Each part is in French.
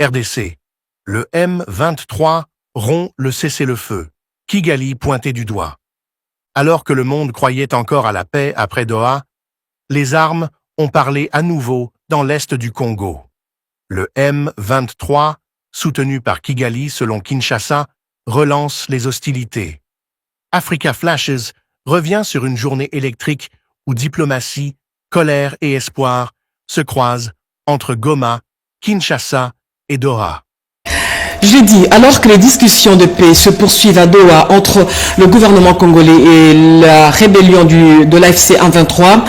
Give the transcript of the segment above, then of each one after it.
RDC. Le M23 rompt le cessez-le-feu. Kigali pointé du doigt. Alors que le monde croyait encore à la paix après Doha, les armes ont parlé à nouveau dans l'est du Congo. Le M23, soutenu par Kigali selon Kinshasa, relance les hostilités. Africa Flashes revient sur une journée électrique où diplomatie, colère et espoir se croisent entre Goma, Kinshasa et Doha. Jeudi, alors que les discussions de paix se poursuivent à Doha entre le gouvernement congolais et la rébellion de l'AFC M23,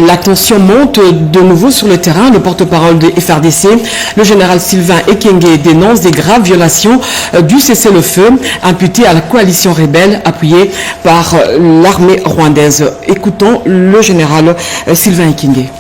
la tension monte de nouveau sur le terrain. Le porte-parole de FRDC, le général Sylvain Ekenge, dénonce des graves violations du cessez-le-feu imputées à la coalition rebelle appuyée par l'armée rwandaise. Écoutons le général Sylvain Ekenge.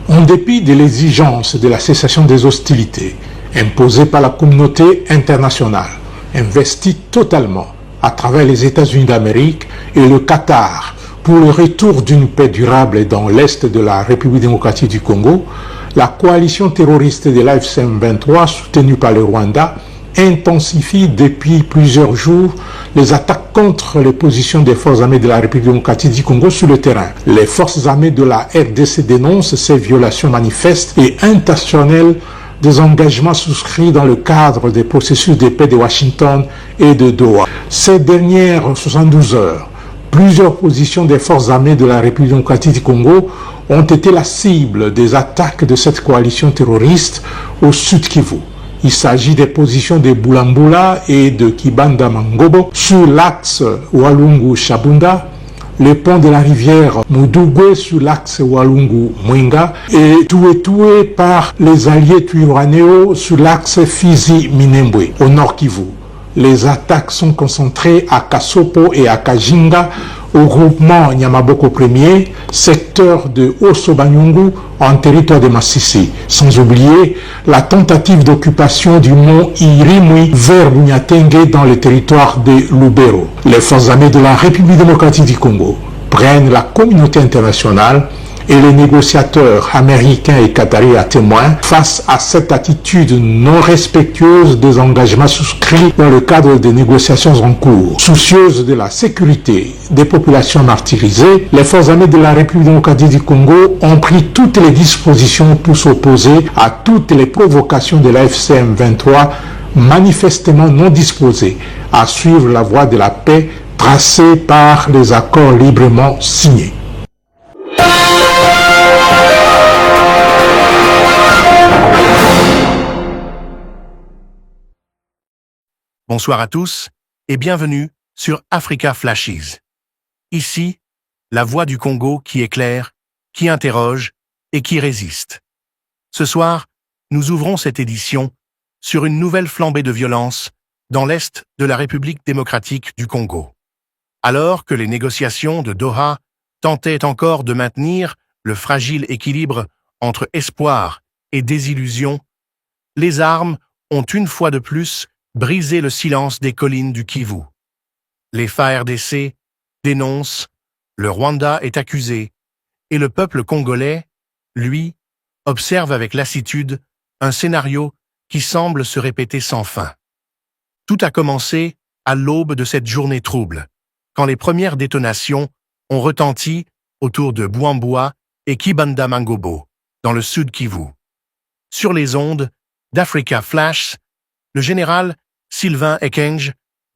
En dépit de l'exigence de la cessation des hostilités, imposée par la communauté internationale, investie totalement à travers les États-Unis d'Amérique et le Qatar pour le retour d'une paix durable dans l'est de la République démocratique du Congo, la coalition terroriste de l'AFC M23, soutenue par le Rwanda, intensifie depuis plusieurs jours les attaques contre les positions des forces armées de la République démocratique du Congo sur le terrain. Les forces armées de la RDC dénoncent ces violations manifestes et intentionnelles des engagements souscrits dans le cadre des processus de paix de Washington et de Doha. Ces dernières 72 heures, plusieurs positions des forces armées de la République démocratique du Congo ont été la cible des attaques de cette coalition terroriste au sud Kivu. Il s'agit des positions de Bulambula et de Kibanda Mangobo sur l'axe Walungu-Chabunda, le pont de la rivière Mudugwe sur l'axe Walungu-Mwenga et Toué par les alliés Twirwanéo sur l'axe Fizi-Minembwe au nord Kivu. Les attaques sont concentrées à Kasopo et à Kajinga, au groupement Nyamaboko 1er, secteur de Osobanyungu en territoire de Massissi. Sans oublier la tentative d'occupation du mont Irimui vers Bunyatenge dans le territoire de Lubero. Les forces armées de la République démocratique du Congo prennent la communauté internationale et les négociateurs américains et qataris à témoin face à cette attitude non respectueuse des engagements souscrits dans le cadre des négociations en cours. Soucieuses de la sécurité des populations martyrisées, les forces armées de la République démocratique du Congo ont pris toutes les dispositions pour s'opposer à toutes les provocations de l'AFC M23 manifestement non disposées à suivre la voie de la paix tracée par les accords librement signés. Bonsoir à tous et bienvenue sur Africa Flashes. Ici, la voix du Congo qui éclaire, qui interroge et qui résiste. Ce soir, nous ouvrons cette édition sur une nouvelle flambée de violence dans l'est de la République démocratique du Congo. Alors que les négociations de Doha tentaient encore de maintenir le fragile équilibre entre espoir et désillusion, les armes ont une fois de plus brisé le silence des collines du Kivu. Les FARDC dénoncent, le Rwanda est accusé, et le peuple congolais, lui, observe avec lassitude un scénario qui semble se répéter sans fin. Tout a commencé à l'aube de cette journée trouble, quand les premières détonations ont retenti autour de Bouamboua et Kibanda Mangobo, dans le sud Kivu. Sur les ondes d'Africa Flash, le général Sylvain Ekenge,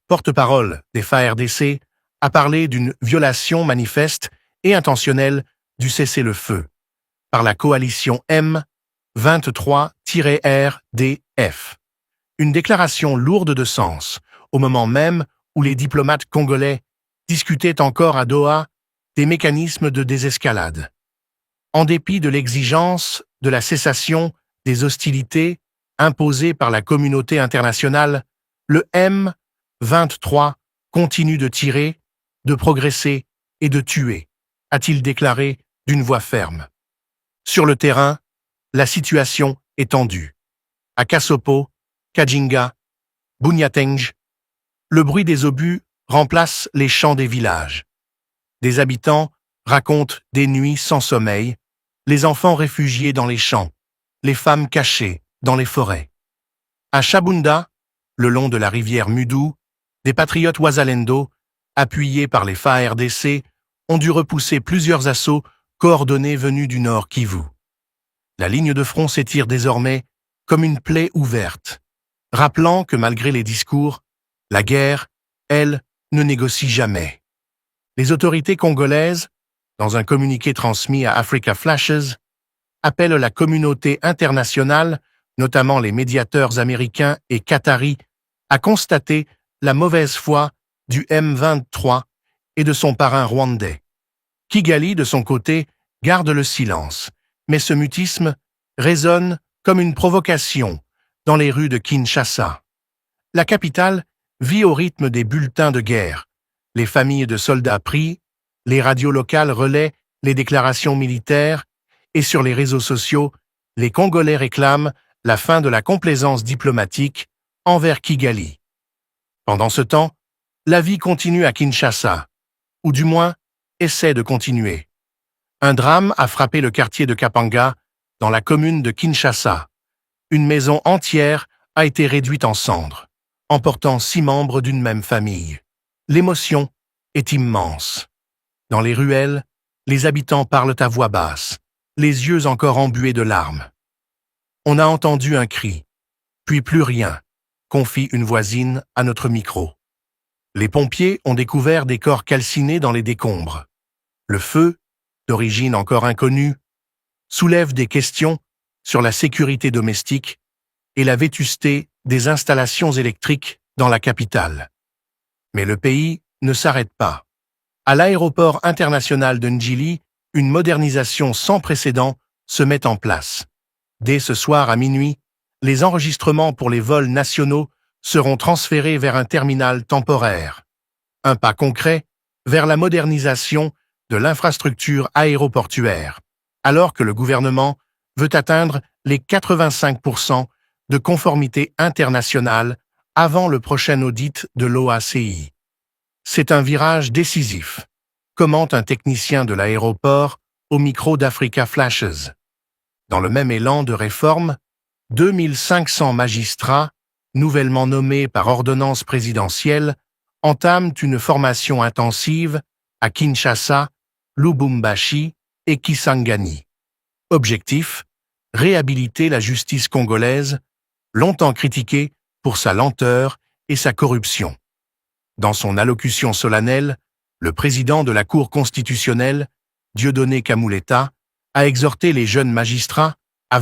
porte-parole des FARDC, a parlé d'une violation manifeste et intentionnelle du cessez-le-feu par la coalition M23-RDF. Une déclaration lourde de sens, au moment même où les diplomates congolais discutaient encore à Doha des mécanismes de désescalade. En dépit de l'exigence de la cessation des hostilités imposée par la communauté internationale, le M23 continue de tirer, de progresser et de tuer, a-t-il déclaré d'une voix ferme. Sur le terrain, la situation est tendue. À Kasopo, Kajinga, Bunyatenge, le bruit des obus remplace les chants des villages. Des habitants racontent des nuits sans sommeil, les enfants réfugiés dans les champs, les femmes cachées dans les forêts. À Chabunda, le long de la rivière Mudu, des patriotes Wazalendo, appuyés par les FARDC, ont dû repousser plusieurs assauts coordonnés venus du nord Kivu. La ligne de front s'étire désormais comme une plaie ouverte, rappelant que malgré les discours, la guerre, elle, ne négocie jamais. Les autorités congolaises, dans un communiqué transmis à Africa Flashes, appellent la communauté internationale, notamment les médiateurs américains et qataris, à constater la mauvaise foi du M23 et de son parrain rwandais. Kigali, de son côté, garde le silence, mais ce mutisme résonne comme une provocation dans les rues de Kinshasa. La capitale vit au rythme des bulletins de guerre. Les familles de soldats prient, les radios locales relaient les déclarations militaires et sur les réseaux sociaux, les Congolais réclament la fin de la complaisance diplomatique envers Kigali. Pendant ce temps, la vie continue à Kinshasa, ou du moins essaie de continuer. Un drame a frappé le quartier de Kapanga, dans la commune de Kinshasa. Une maison entière a été réduite en cendres, emportant 6 membres d'une même famille. L'émotion est immense. Dans les ruelles, les habitants parlent à voix basse, les yeux encore embués de larmes. On a entendu un cri, puis plus rien, confie une voisine à notre micro. Les pompiers ont découvert des corps calcinés dans les décombres. Le feu, d'origine encore inconnue, soulève des questions sur la sécurité domestique et la vétusté des installations électriques dans la capitale. Mais le pays ne s'arrête pas. À l'aéroport international de Njili, une modernisation sans précédent se met en place. Dès ce soir à minuit, les enregistrements pour les vols nationaux seront transférés vers un terminal temporaire. Un pas concret vers la modernisation de l'infrastructure aéroportuaire, alors que le gouvernement veut atteindre les 85% de conformité internationale avant le prochain audit de l'OACI. C'est un virage décisif, commente un technicien de l'aéroport au micro d'Africa Flashes. Dans le même élan de réforme, 2500 magistrats, nouvellement nommés par ordonnance présidentielle, entament une formation intensive à Kinshasa, Lubumbashi et Kisangani. Objectif : réhabiliter la justice congolaise, longtemps critiquée pour sa lenteur et sa corruption. Dans son allocution solennelle, le président de la Cour constitutionnelle, Dieudonné Kamuleta, a exhorté les jeunes magistrats à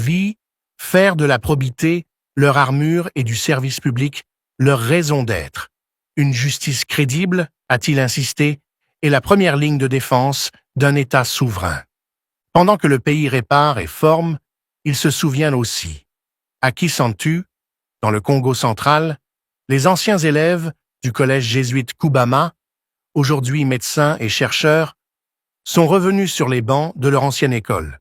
faire de la probité leur armure et du service public leur raison d'être. Une justice crédible, a-t-il insisté, est la première ligne de défense d'un État souverain. Pendant que le pays répare et forme, il se souvient aussi. À Kisantu, dans le Congo central, les anciens élèves du collège jésuite Kubama, aujourd'hui médecins et chercheurs, sont revenus sur les bancs de leur ancienne école.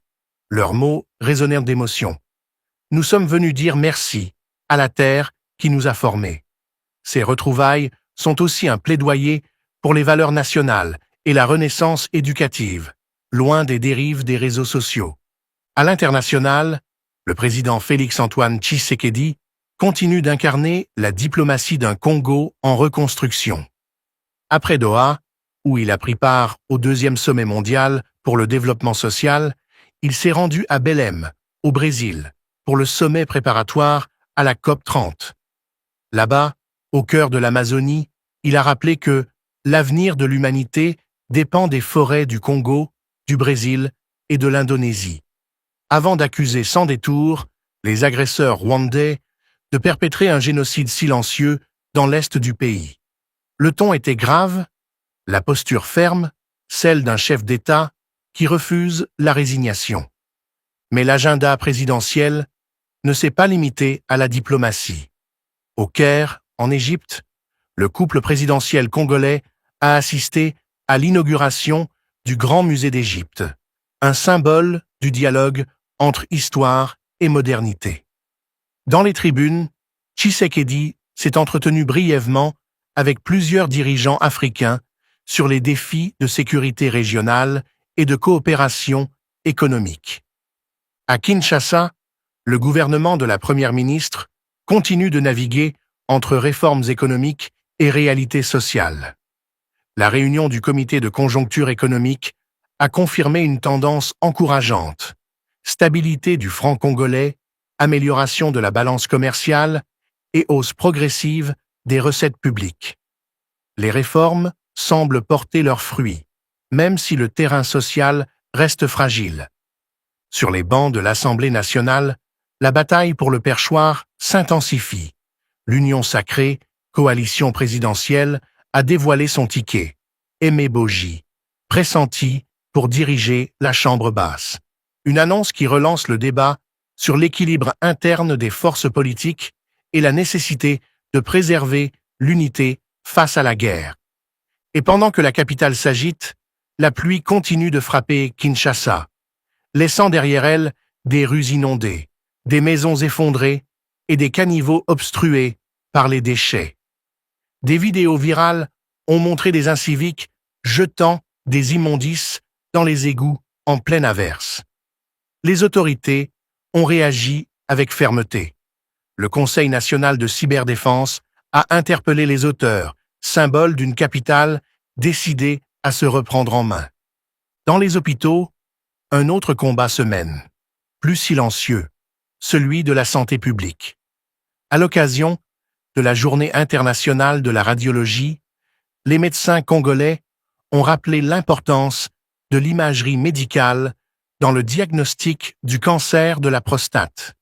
Leurs mots résonnèrent d'émotion. Nous sommes venus dire merci à la terre qui nous a formés. Ces retrouvailles sont aussi un plaidoyer pour les valeurs nationales et la renaissance éducative, loin des dérives des réseaux sociaux. À l'international, le président Félix-Antoine Tshisekedi continue d'incarner la diplomatie d'un Congo en reconstruction. Après Doha, où il a pris part au 2e sommet mondial pour le développement social, il s'est rendu à Belém, au Brésil, pour le sommet préparatoire à la COP30. Là-bas, au cœur de l'Amazonie, il a rappelé que l'avenir de l'humanité dépend des forêts du Congo, du Brésil et de l'Indonésie, avant d'accuser sans détour les agresseurs rwandais de perpétrer un génocide silencieux dans l'est du pays. Le ton était grave, la posture ferme, celle d'un chef d'État qui refuse la résignation. Mais l'agenda présidentiel ne s'est pas limité à la diplomatie. Au Caire, en Égypte, le couple présidentiel congolais a assisté à l'inauguration du Grand Musée d'Égypte, un symbole du dialogue entre histoire et modernité. Dans les tribunes, Tshisekedi s'est entretenu brièvement avec plusieurs dirigeants africains sur les défis de sécurité régionale et de coopération économique. À Kinshasa, le gouvernement de la première ministre continue de naviguer entre réformes économiques et réalités sociales. La réunion du comité de conjoncture économique a confirmé une tendance encourageante. Stabilité du franc congolais, amélioration de la balance commerciale et hausse progressive des recettes publiques. Les réformes semblent porter leurs fruits, même si le terrain social reste fragile. Sur les bancs de l'Assemblée nationale, la bataille pour le perchoir s'intensifie. L'Union sacrée, coalition présidentielle, a dévoilé son ticket, Aimé Boji, pressenti pour diriger la Chambre basse. Une annonce qui relance le débat sur l'équilibre interne des forces politiques et la nécessité de préserver l'unité face à la guerre. Et pendant que la capitale s'agite, la pluie continue de frapper Kinshasa, laissant derrière elle des rues inondées, des maisons effondrées et des caniveaux obstrués par les déchets. Des vidéos virales ont montré des inciviques jetant des immondices dans les égouts en pleine averse. Les autorités ont réagi avec fermeté. Le Conseil national de cyberdéfense a interpellé les auteurs, symbole d'une capitale décidée à se reprendre en main. Dans les hôpitaux, un autre combat se mène, plus silencieux, celui de la santé publique. À l'occasion de la Journée internationale de la radiologie, les médecins congolais ont rappelé l'importance de l'imagerie médicale dans le diagnostic du cancer de la prostate.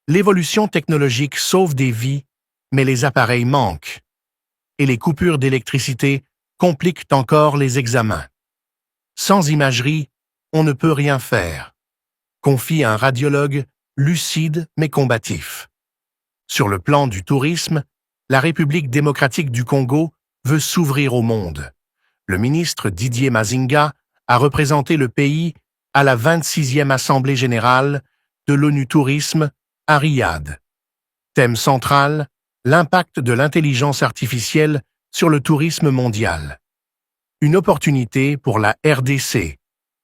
L'évolution technologique sauve des vies, mais les appareils manquent. Et les coupures d'électricité compliquent encore les examens. Sans imagerie, on ne peut rien faire, confie un radiologue lucide mais combatif. Sur le plan du tourisme, la République démocratique du Congo veut s'ouvrir au monde. Le ministre Didier Mazinga a représenté le pays à la 26e Assemblée générale de l'ONU Tourisme à Riyad. Thème central, l'impact de l'intelligence artificielle sur le tourisme mondial. Une opportunité pour la RDC,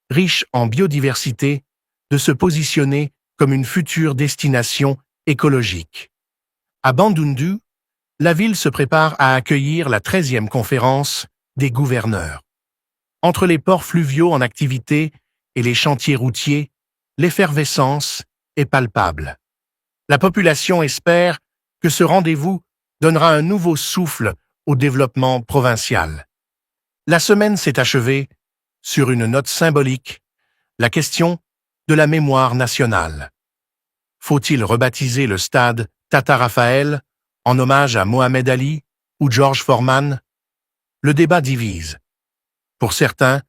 riche en biodiversité, de se positionner comme une future destination écologique. À Bandundu, la ville se prépare à accueillir la 13e conférence des gouverneurs. Entre les ports fluviaux en activité et les chantiers routiers, l'effervescence est palpable. La population espère que ce rendez-vous donnera un nouveau souffle au développement provincial. La semaine s'est achevée sur une note symbolique, la question de la mémoire nationale. Faut-il rebaptiser le stade Tata Raphaël en hommage à Mohamed Ali ou George Foreman? Le débat divise. Pour certains,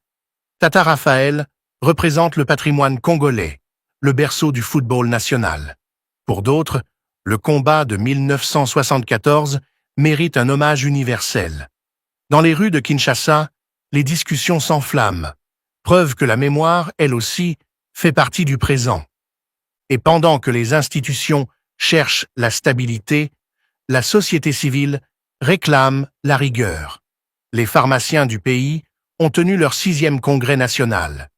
Tata Raphaël représente le patrimoine congolais, le berceau du football national. Pour d'autres, le combat de 1974 mérite un hommage universel. Dans les rues de Kinshasa, les discussions s'enflamment, preuve que la mémoire, elle aussi, fait partie du présent. Et pendant que les institutions cherchent la stabilité, la société civile réclame la rigueur. Les pharmaciens du pays ont tenu leur 6e congrès national.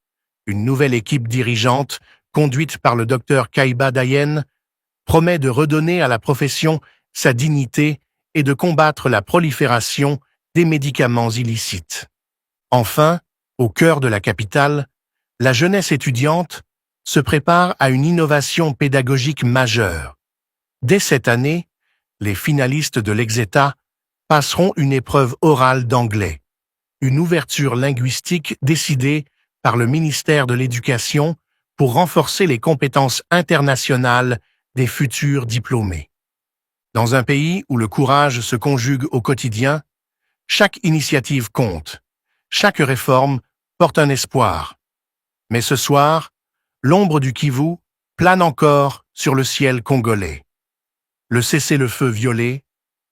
Une nouvelle équipe dirigeante, conduite par le docteur Kaiba Dayen, promet de redonner à la profession sa dignité et de combattre la prolifération des médicaments illicites. Enfin, au cœur de la capitale, la jeunesse étudiante se prépare à une innovation pédagogique majeure. Dès cette année, les finalistes de l'Exeta passeront une épreuve orale d'anglais, une ouverture linguistique décidée par le ministère de l'Éducation pour renforcer les compétences internationales des futurs diplômés. Dans un pays où le courage se conjugue au quotidien, chaque initiative compte, chaque réforme porte un espoir. Mais ce soir, l'ombre du Kivu plane encore sur le ciel congolais. Le cessez-le-feu violé,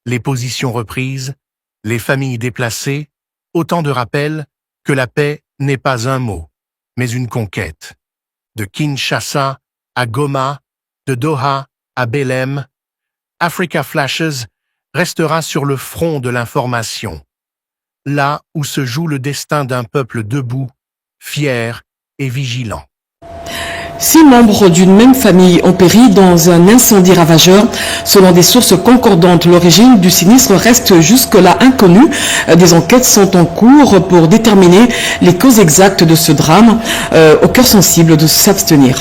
les positions reprises, les familles déplacées, autant de rappels que la paix n'est pas un mot, mais une conquête. De Kinshasa à Goma, de Doha à Belém, Africa Flashes restera sur le front de l'information, là où se joue le destin d'un peuple debout, fier et vigilant. 6 membres d'une même famille ont péri dans un incendie ravageur. Selon des sources concordantes, l'origine du sinistre reste jusque-là inconnue. Des enquêtes sont en cours pour déterminer les causes exactes de ce drame. Au cœur sensible de s'abstenir.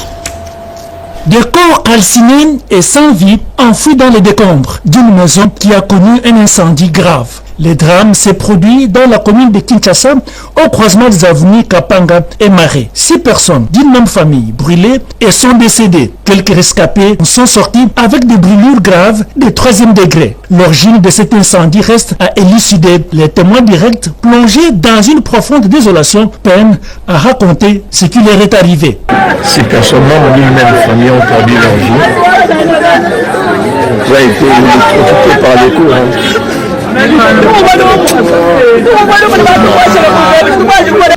Des corps calcinés et sans vie enfouis dans les décombres d'une maison qui a connu un incendie grave. Le drame s'est produit dans la commune de Kinshasa, au croisement des avenues Kapanga et Marais. 6 personnes d'une même famille brûlées et sont décédées. Quelques rescapés sont sortis avec des brûlures graves de 3e degré. L'origine de cet incendie reste à élucider. Les témoins directs, plongés dans une profonde désolation, peinent à raconter ce qui leur est arrivé. 6 personnes membres d'une même famille ont perdu leur vie. Ils ont été électrocutés par les courants.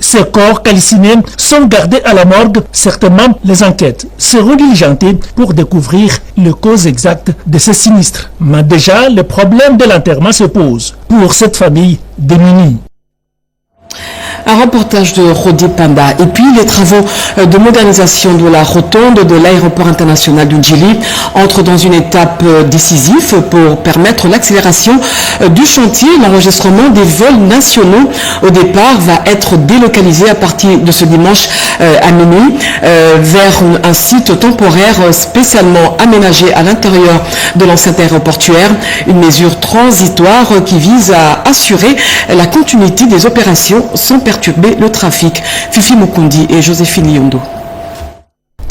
Ces corps calcinés sont gardés à la morgue. Certainement, les enquêtes seront diligentées pour découvrir les causes exactes de ce sinistre. Mais déjà, le problème de l'enterrement se pose pour cette famille démunie. Un reportage de Rodé Panda. Et puis les travaux de modernisation de la rotonde de l'aéroport international du Djili entrent dans une étape décisive pour permettre l'accélération du chantier. L'enregistrement des vols nationaux au départ va être délocalisé à partir de ce dimanche à minuit vers un site temporaire spécialement aménagé à l'intérieur de l'enceinte aéroportuaire. Une mesure transitoire qui vise à assurer la continuité des opérations sans perturber le trafic. Fifi Mukundi et Joséphine Liondo.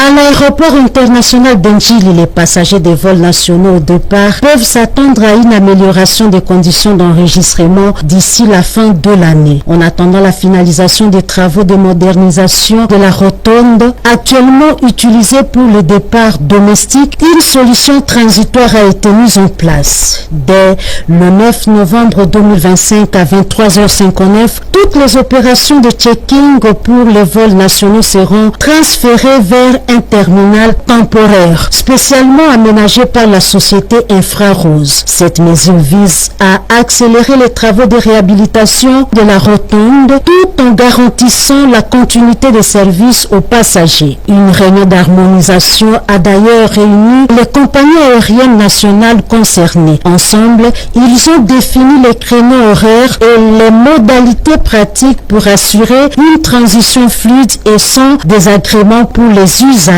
À l'aéroport international d'Ndjili, les passagers des vols nationaux au départ peuvent s'attendre à une amélioration des conditions d'enregistrement d'ici la fin de l'année. En attendant la finalisation des travaux de modernisation de la rotonde, actuellement utilisée pour le départ domestique, une solution transitoire a été mise en place. Dès le 9 novembre 2025 à 23h59, toutes les opérations de checking pour les vols nationaux seront transférées vers un terminal temporaire spécialement aménagé par la société Infrarose. Cette mesure vise à accélérer les travaux de réhabilitation de la rotonde tout en garantissant la continuité des services aux passagers. Une réunion d'harmonisation a d'ailleurs réuni les compagnies aériennes nationales concernées. Ensemble, ils ont défini les créneaux horaires et les modalités pratiques pour assurer une transition fluide et sans désagrément pour les usagers.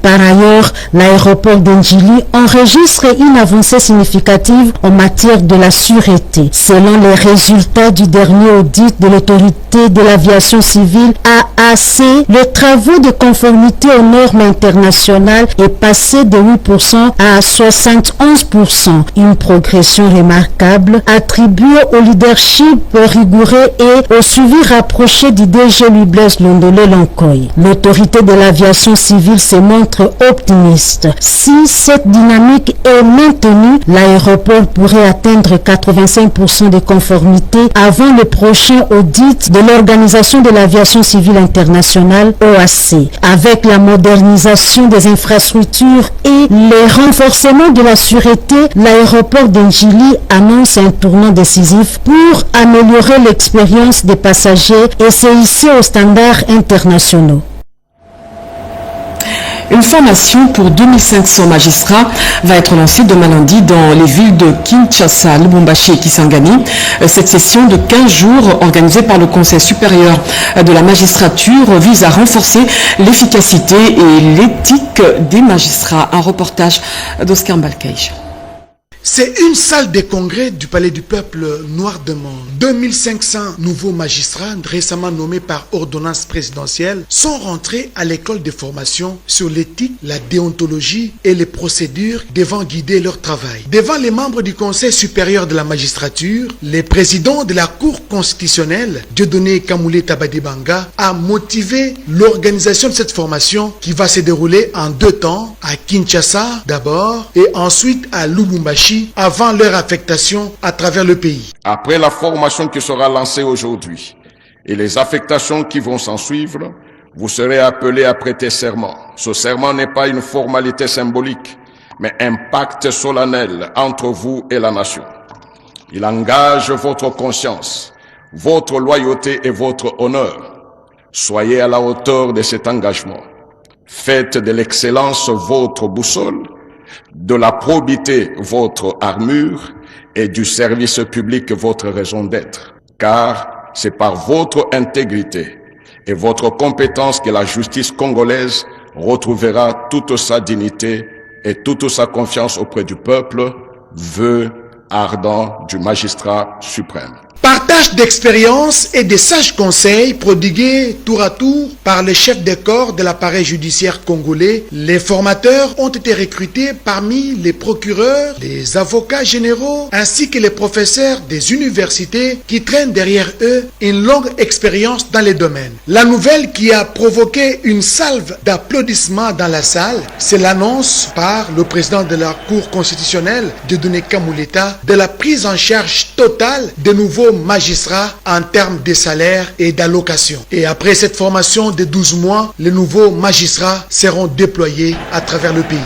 Par ailleurs, l'aéroport d'Ndjili enregistre une avancée significative en matière de la sûreté. Selon les résultats du dernier audit de l'autorité de l'aviation civile AAC, les travaux de conformité aux normes internationales est passé de 8% à 71%. Une progression remarquable attribuée au leadership rigoureux et au suivi rapproché du DG Louis Blaise Londolé Lonkoy. L'autorité de l'aviation civile se montre optimiste. Si cette dynamique est maintenue, l'aéroport pourrait atteindre 85% de conformité avant le prochain audit de l'Organisation de l'aviation civile internationale OAC. Avec la modernisation des infrastructures et les renforcements de la sûreté, l'aéroport d'Ndjili annonce un tournant décisif pour améliorer l'expérience des passagers et se hisser aux standards internationaux. Une formation pour 2500 magistrats va être lancée demain lundi dans les villes de Kinshasa, Lubumbashi et Kisangani. Cette session de 15 jours organisée par le Conseil supérieur de la magistrature vise à renforcer l'efficacité et l'éthique des magistrats. Un reportage d'Oscar Mbalkeij. C'est une salle de congrès du Palais du Peuple Noir de Monde. 2500 nouveaux magistrats récemment nommés par ordonnance présidentielle sont rentrés à l'école de formation sur l'éthique, la déontologie et les procédures devant guider leur travail. Devant les membres du Conseil supérieur de la magistrature, le président de la Cour constitutionnelle, Dieudonné Kamoulé Tabadibanga, a motivé l'organisation de cette formation qui va se dérouler en 2 temps, à Kinshasa d'abord et ensuite à Lubumbashi avant leur affectation à travers le pays. Après la formation qui sera lancée aujourd'hui et les affectations qui vont s'en suivre, vous serez appelés à prêter serment. Ce serment n'est pas une formalité symbolique, mais un pacte solennel entre vous et la nation. Il engage votre conscience, votre loyauté et votre honneur. Soyez à la hauteur de cet engagement. Faites de l'excellence votre boussole, de la probité votre armure et du service public votre raison d'être. Car c'est par votre intégrité et votre compétence que la justice congolaise retrouvera toute sa dignité et toute sa confiance auprès du peuple, vœu ardent du magistrat suprême. Partage d'expériences et de sages conseils prodigués tour à tour par les chefs de corps de l'appareil judiciaire congolais. Les formateurs ont été recrutés parmi les procureurs, les avocats généraux ainsi que les professeurs des universités qui traînent derrière eux une longue expérience dans les domaines. La nouvelle qui a provoqué une salve d'applaudissements dans la salle, c'est l'annonce par le président de la Cour constitutionnelle, Dieudonné Kamuleta, de la prise en charge totale des nouveaux magistrats en termes de salaire et d'allocation. Et après cette formation de 12 mois, les nouveaux magistrats seront déployés à travers le pays.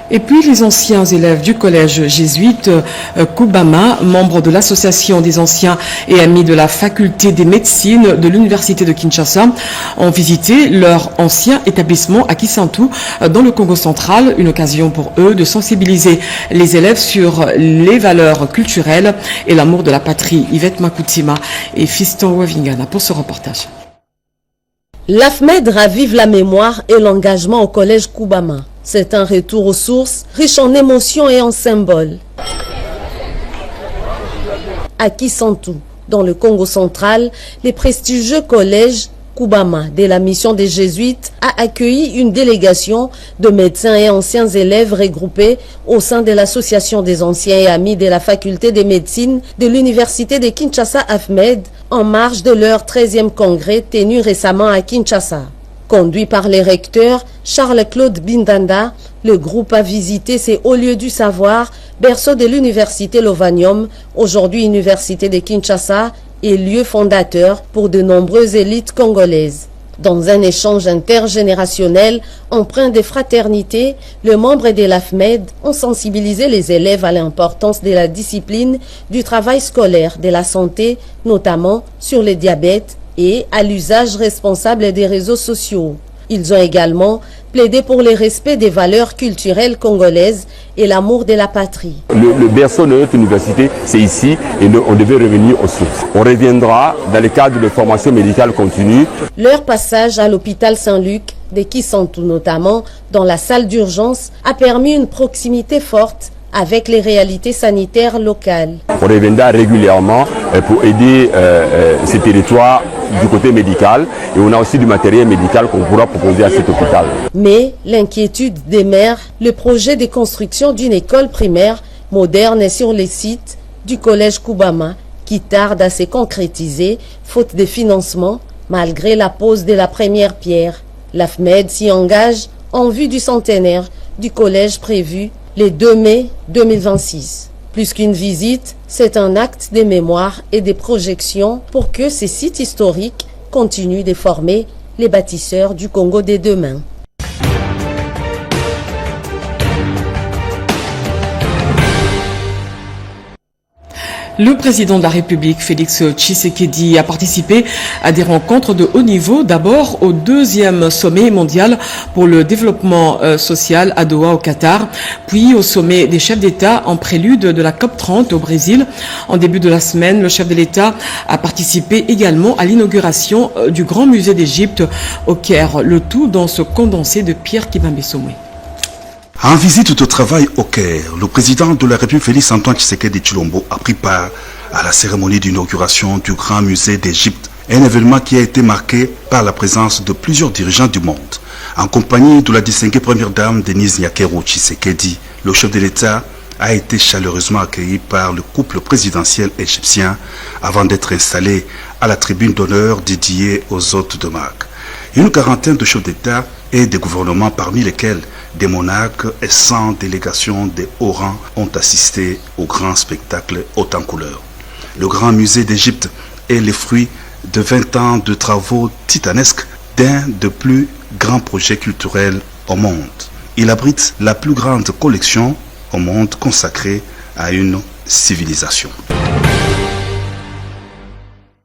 Et puis les anciens élèves du collège jésuite Koubama, membres de l'association des anciens et amis de la faculté des médecines de l'université de Kinshasa, ont visité leur ancien établissement à Kisantu dans le Congo central, une occasion pour eux de sensibiliser les élèves sur les valeurs culturelles et l'amour de la patrie. Yvette Makutima et Fiston Wavingana pour ce reportage. L'AFMED ravive la mémoire et l'engagement au collège Koubama. C'est un retour aux sources, riche en émotions et en symboles. À Kisantu, dans le Congo central, les prestigieux collèges Koubama de la mission des Jésuites a accueilli une délégation de médecins et anciens élèves regroupés au sein de l'association des anciens et amis de la faculté de médecine de l'université de Kinshasa AFMED en marge de leur 13e congrès tenu récemment à Kinshasa. Conduit par les recteurs Charles-Claude Bindanda, le groupe a visité ces hauts lieux du savoir, berceau de l'université Lovanium, aujourd'hui université de Kinshasa, et lieu fondateur pour de nombreuses élites congolaises. Dans un échange intergénérationnel empreint de fraternité, les membres de l'AFMED ont sensibilisé les élèves à l'importance de la discipline, du travail scolaire, de la santé, notamment sur le diabète, et à l'usage responsable des réseaux sociaux. Ils ont également plaidé pour le respect des valeurs culturelles congolaises et l'amour de la patrie. Le berceau de notre université, c'est ici et on devait revenir aux sources. On reviendra dans le cadre de formation médicale continue. Leur passage à l'hôpital Saint-Luc, de Kisantu notamment, dans la salle d'urgence, a permis une proximité forte avec les réalités sanitaires locales. On reviendra régulièrement pour aider ces territoires du côté médical et on a aussi du matériel médical qu'on pourra proposer à cet hôpital. Mais l'inquiétude des maires, le projet de construction d'une école primaire moderne sur les sites du collège Koubama qui tarde à se concrétiser faute de financement malgré la pose de la première pierre. L'AFMED s'y engage en vue du centenaire du collège prévu le 2 mai 2026. Plus qu'une visite, c'est un acte de mémoire et de projection pour que ces sites historiques continuent de former les bâtisseurs du Congo de demain. Le président de la République, Félix Tshisekedi, a participé à des rencontres de haut niveau, d'abord au 2e sommet mondial pour le développement social à Doha au Qatar, puis au sommet des chefs d'État en prélude de la COP30 au Brésil. En début de la semaine, le chef de l'État a participé également à l'inauguration du Grand Musée d'Égypte au Caire, le tout dans ce condensé de Pierre Kibambe-Somwe. En visite de travail au Caire, le président de la République Félix Antoine Tshisekedi Tshilombo a pris part à la cérémonie d'inauguration du Grand Musée d'Égypte, un événement qui a été marqué par la présence de plusieurs dirigeants du monde. En compagnie de la distinguée première dame Denise Nyakero Tshisekedi, le chef de l'État a été chaleureusement accueilli par le couple présidentiel égyptien avant d'être installé à la tribune d'honneur dédiée aux hôtes de marque. Une quarantaine de chefs d'État et de gouvernements, parmi lesquels des monarques et 100 délégations de haut rang ont assisté au grand spectacle haut en couleur. Le Grand Musée d'Égypte est le fruit de 20 ans de travaux titanesques d'un des plus grands projets culturels au monde. Il abrite la plus grande collection au monde consacrée à une civilisation.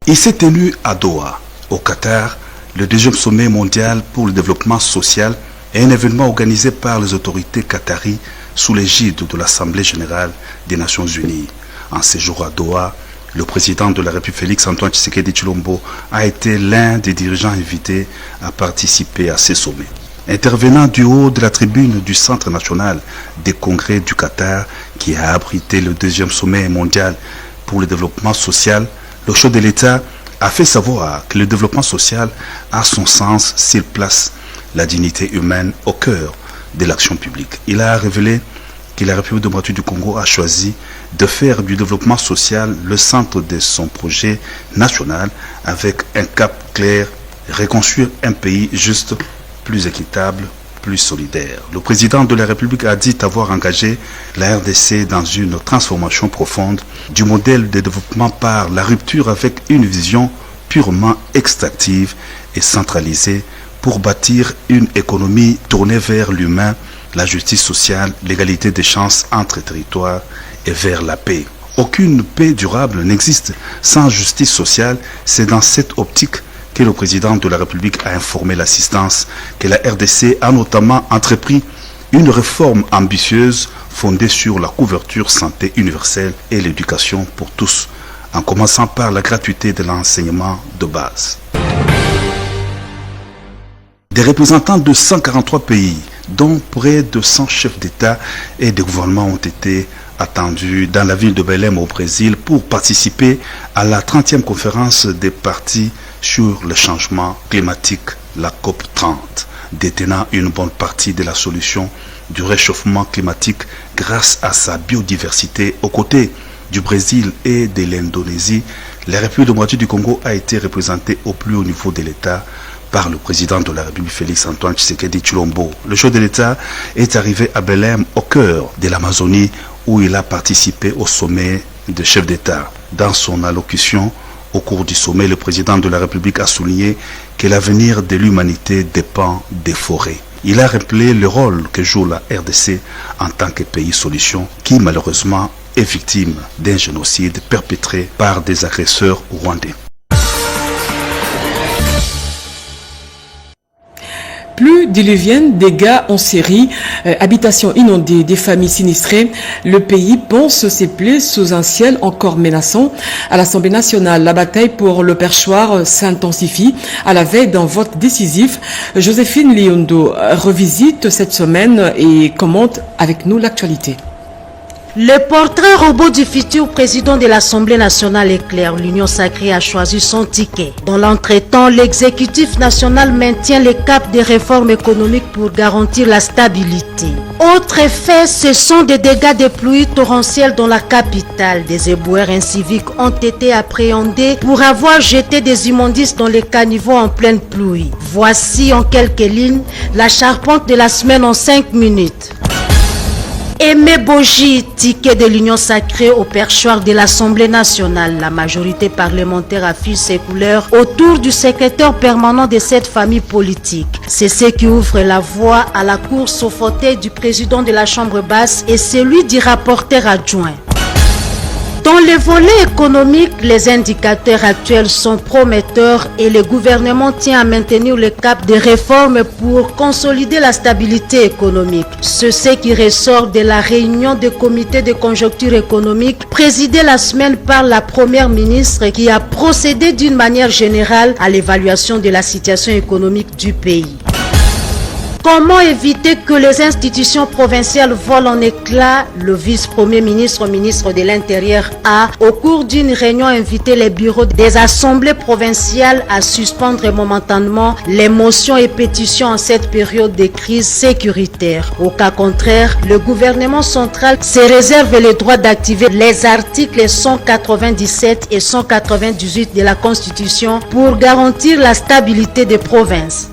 Il s'est tenu à Doha, au Qatar, le deuxième sommet mondial pour le développement social est un événement organisé par les autorités qataries sous l'égide de l'Assemblée générale des Nations unies. En séjour à Doha, le président de la République Félix Antoine Tshisekedi Tshilombo a été l'un des dirigeants invités à participer à ces sommets. Intervenant du haut de la tribune du Centre national des congrès du Qatar, qui a abrité le deuxième sommet mondial pour le développement social, le chef de l'État a fait savoir que le développement social a son sens s'il place la dignité humaine au cœur de l'action publique. Il a révélé que la République démocratique du Congo a choisi de faire du développement social le centre de son projet national avec un cap clair, reconstruire un pays juste, plus équitable, plus solidaire. Le président de la République a dit avoir engagé la RDC dans une transformation profonde du modèle de développement par la rupture avec une vision purement extractive et centralisée pour bâtir une économie tournée vers l'humain, la justice sociale, l'égalité des chances entre territoires et vers la paix. Aucune paix durable n'existe sans justice sociale. C'est dans cette optique que le président de la République a informé l'assistance que la RDC a notamment entrepris une réforme ambitieuse fondée sur la couverture santé universelle et l'éducation pour tous, en commençant par la gratuité de l'enseignement de base. Des représentants de 143 pays, dont près de 100 chefs d'État et de gouvernement ont été attendus dans la ville de Belém au Brésil pour participer à la 30e conférence des partis sur le changement climatique, la COP 30, détenant une bonne partie de la solution du réchauffement climatique grâce à sa biodiversité. Aux côtés du Brésil et de l'Indonésie, la République démocratique du Congo a été représentée au plus haut niveau de l'État par le président de la République Félix Antoine Tshisekedi Tshilombo. Le chef de l'État est arrivé à Belém, au cœur de l'Amazonie, où il a participé au sommet des chefs d'État. Dans son allocution au cours du sommet, le président de la République a souligné que l'avenir de l'humanité dépend des forêts. Il a rappelé le rôle que joue la RDC en tant que pays solution qui malheureusement est victime d'un génocide perpétré par des agresseurs rwandais. Plus diluviennes, dégâts en série, habitations inondées, des familles sinistrées. Le pays pense ses plaies sous un ciel encore menaçant. À l'Assemblée nationale, la bataille pour le perchoir s'intensifie à la veille d'un vote décisif. Joséphine Liondo revisite cette semaine et commente avec nous l'actualité. Le portrait robot du futur président de l'Assemblée nationale est clair. L'Union sacrée a choisi son ticket. Dans l'entretemps, l'exécutif national maintient le cap des réformes économiques pour garantir la stabilité. Autre fait, ce sont des dégâts de pluie torrentielles dans la capitale. Des éboueurs inciviques ont été appréhendés pour avoir jeté des immondices dans les caniveaux en pleine pluie. Voici en quelques lignes la charpente de la semaine en 5 minutes. Aimé Boji, ticket de l'Union sacrée au perchoir de l'Assemblée nationale. La majorité parlementaire affiche ses couleurs autour du secrétaire permanent de cette famille politique. C'est ce qui ouvre la voie à la course au fauteuil du président de la Chambre basse et celui du rapporteur adjoint. Dans le volet économique, les indicateurs actuels sont prometteurs et le gouvernement tient à maintenir le cap des réformes pour consolider la stabilité économique. C'est ce qui ressort de la réunion du comité de conjoncture économique présidée la semaine par la première ministre qui a procédé d'une manière générale à l'évaluation de la situation économique du pays. Comment éviter que les institutions provinciales volent en éclats? Le vice-premier ministre, ministre de l'Intérieur, a, au cours d'une réunion, invité les bureaux des assemblées provinciales à suspendre momentanément les motions et pétitions en cette période de crise sécuritaire. Au cas contraire, le gouvernement central se réserve le droit d'activer les articles 197 et 198 de la Constitution pour garantir la stabilité des provinces.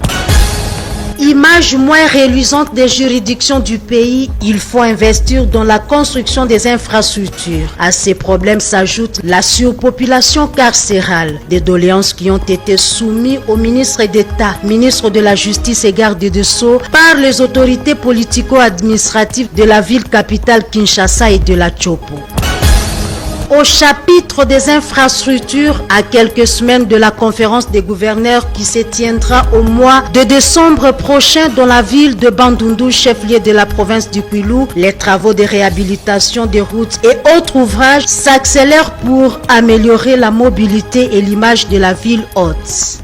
Image moins reluisante des juridictions du pays, il faut investir dans la construction des infrastructures. À ces problèmes s'ajoute la surpopulation carcérale. Des doléances qui ont été soumises au ministre d'État, ministre de la Justice et garde des Sceaux par les autorités politico-administratives de la ville capitale Kinshasa et de la Tchopo. au chapitre des infrastructures à quelques semaines de la conférence des gouverneurs qui se tiendra au mois de décembre prochain dans la ville de Bandundu, chef-lieu de la province du Kwilu. Les travaux de réhabilitation des routes et autres ouvrages s'accélèrent pour améliorer la mobilité et l'image de la ville haute.